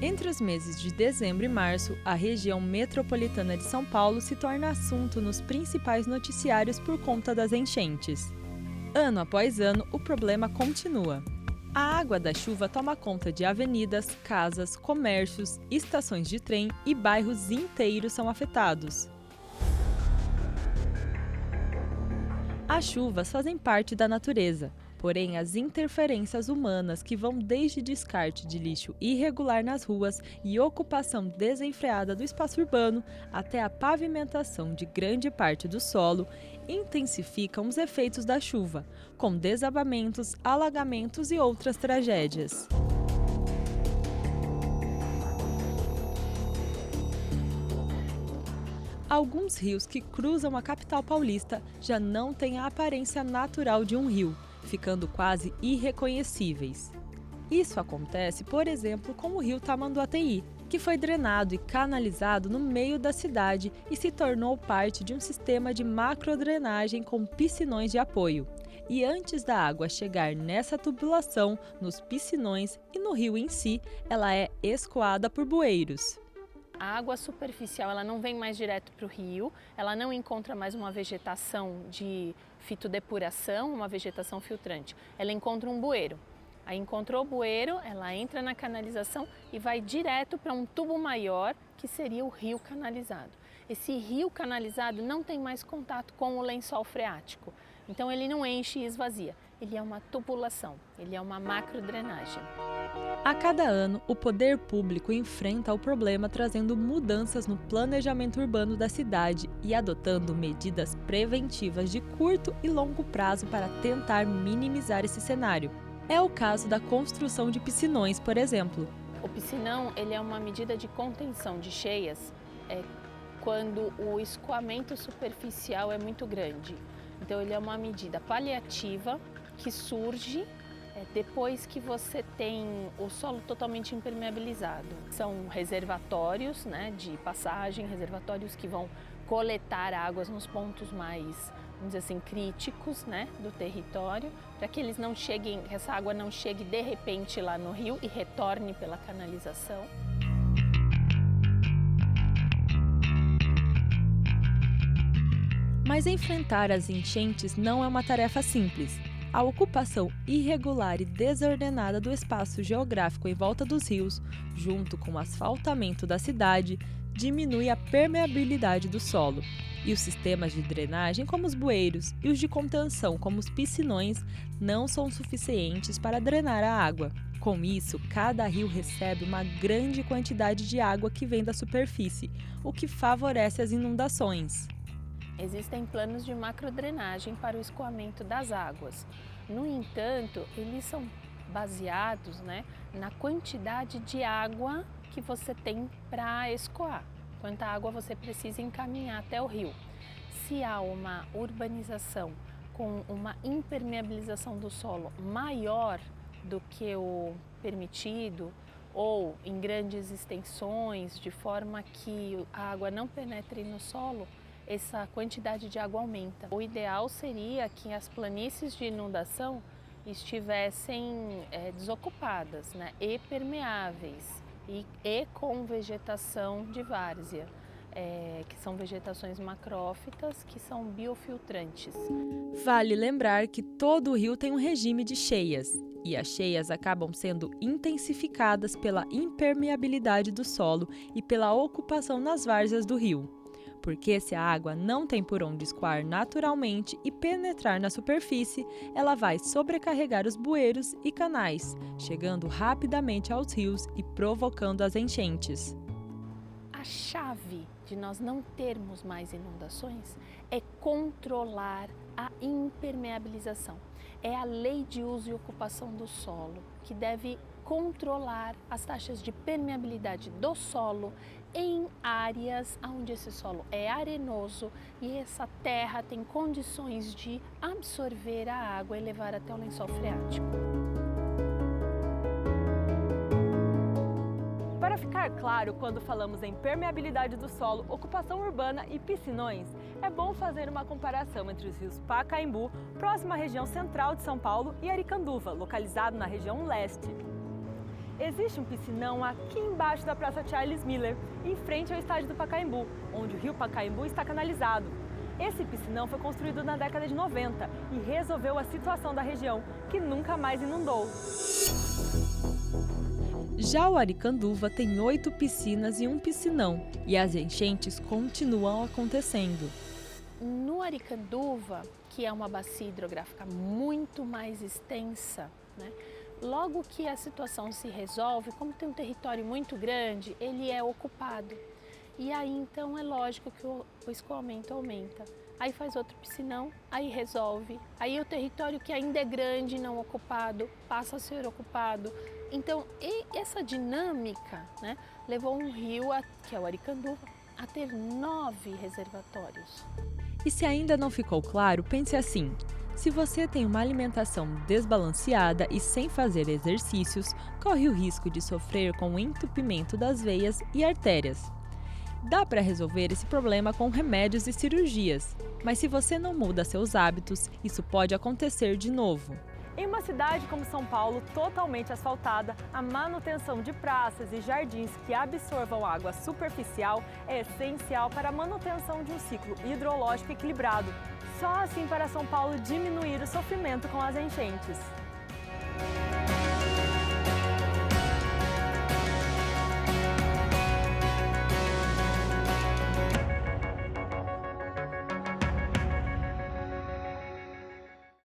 Entre os meses de dezembro e março, a região metropolitana de São Paulo se torna assunto nos principais noticiários por conta das enchentes. Ano após ano, o problema continua. A água da chuva toma conta de avenidas, casas, comércios, estações de trem e bairros inteiros são afetados. As chuvas fazem parte da natureza, porém as interferências humanas que vão desde descarte de lixo irregular nas ruas e ocupação desenfreada do espaço urbano até a pavimentação de grande parte do solo intensificam os efeitos da chuva, com desabamentos, alagamentos e outras tragédias. Alguns rios que cruzam a capital paulista já não têm a aparência natural de um rio, ficando quase irreconhecíveis. Isso acontece, por exemplo, com o rio Tamanduateí, que foi drenado e canalizado no meio da cidade e se tornou parte de um sistema de macrodrenagem com piscinões de apoio. E antes da água chegar nessa tubulação, nos piscinões e no rio em si, ela é escoada por bueiros. A água superficial ela não vem mais direto para o rio, ela não encontra mais uma vegetação de fitodepuração, uma vegetação filtrante. Ela encontra um bueiro. Aí encontrou o bueiro, ela entra na canalização e vai direto para um tubo maior, que seria o rio canalizado. Esse rio canalizado não tem mais contato com o lençol freático, então ele não enche e esvazia. Ele é uma tubulação, ele é uma macrodrenagem. A cada ano, o poder público enfrenta o problema trazendo mudanças no planejamento urbano da cidade e adotando medidas preventivas de curto e longo prazo para tentar minimizar esse cenário. É o caso da construção de piscinões, por exemplo. O piscinão ele é uma medida de contenção de cheias quando o escoamento superficial é muito grande. Então ele é uma medida paliativa que surge depois que você tem o solo totalmente impermeabilizado. São reservatórios de passagem, reservatórios que vão coletar águas nos pontos mais, vamos dizer assim, críticos do território, para que eles não cheguem, essa água não chegue de repente lá no rio e retorne pela canalização. Mas enfrentar as enchentes não é uma tarefa simples. A ocupação irregular e desordenada do espaço geográfico em volta dos rios, junto com o asfaltamento da cidade, diminui a permeabilidade do solo. E os sistemas de drenagem, como os bueiros, e os de contenção, como os piscinões, não são suficientes para drenar a água. Com isso, cada rio recebe uma grande quantidade de água que vem da superfície, o que favorece as inundações. Existem planos de macrodrenagem para o escoamento das águas. No entanto, eles são baseados na quantidade de água que você tem para escoar, quanta água você precisa encaminhar até o rio. Se há uma urbanização com uma impermeabilização do solo maior do que o permitido, ou em grandes extensões, de forma que a água não penetre no solo, essa quantidade de água aumenta. O ideal seria que as planícies de inundação estivessem desocupadas e permeáveis e com vegetação de várzea, que são vegetações macrófitas, que são biofiltrantes. Vale lembrar que todo rio tem um regime de cheias, e as cheias acabam sendo intensificadas pela impermeabilidade do solo e pela ocupação nas várzeas do rio. Porque se a água não tem por onde escoar naturalmente e penetrar na superfície, ela vai sobrecarregar os bueiros e canais, chegando rapidamente aos rios e provocando as enchentes. A chave de nós não termos mais inundações é controlar a impermeabilização. É a lei de uso e ocupação do solo que deve controlar as taxas de permeabilidade do solo em áreas onde esse solo é arenoso e essa terra tem condições de absorver a água e levar até o lençol freático. Para ficar claro, quando falamos em permeabilidade do solo, ocupação urbana e piscinões, é bom fazer uma comparação entre os rios Pacaembu, próximo à região central de São Paulo, e Aricanduva, localizado na região leste. Existe um piscinão aqui embaixo da Praça Charles Miller, em frente ao estádio do Pacaembu, onde o rio Pacaembu está canalizado. Esse piscinão foi construído na década de 90 e resolveu a situação da região, que nunca mais inundou. Já o Aricanduva tem 8 piscinas e um piscinão, e as enchentes continuam acontecendo. No Aricanduva, que é uma bacia hidrográfica muito mais extensa, né? Logo que a situação se resolve, como tem um território muito grande, ele é ocupado. E aí então é lógico que o escoamento aumenta. Aí faz outro piscinão, aí resolve. Aí o território que ainda é grande, não ocupado, passa a ser ocupado. Então essa dinâmica, né, levou um rio, que é o Aricanduva, a ter 9 reservatórios. E se ainda não ficou claro, pense assim: se você tem uma alimentação desbalanceada e sem fazer exercícios, corre o risco de sofrer com o entupimento das veias e artérias. Dá para resolver esse problema com remédios e cirurgias, mas se você não muda seus hábitos, isso pode acontecer de novo. Em uma cidade como São Paulo, totalmente asfaltada, a manutenção de praças e jardins que absorvam água superficial é essencial para a manutenção de um ciclo hidrológico equilibrado. Só assim para São Paulo diminuir o sofrimento com as enchentes.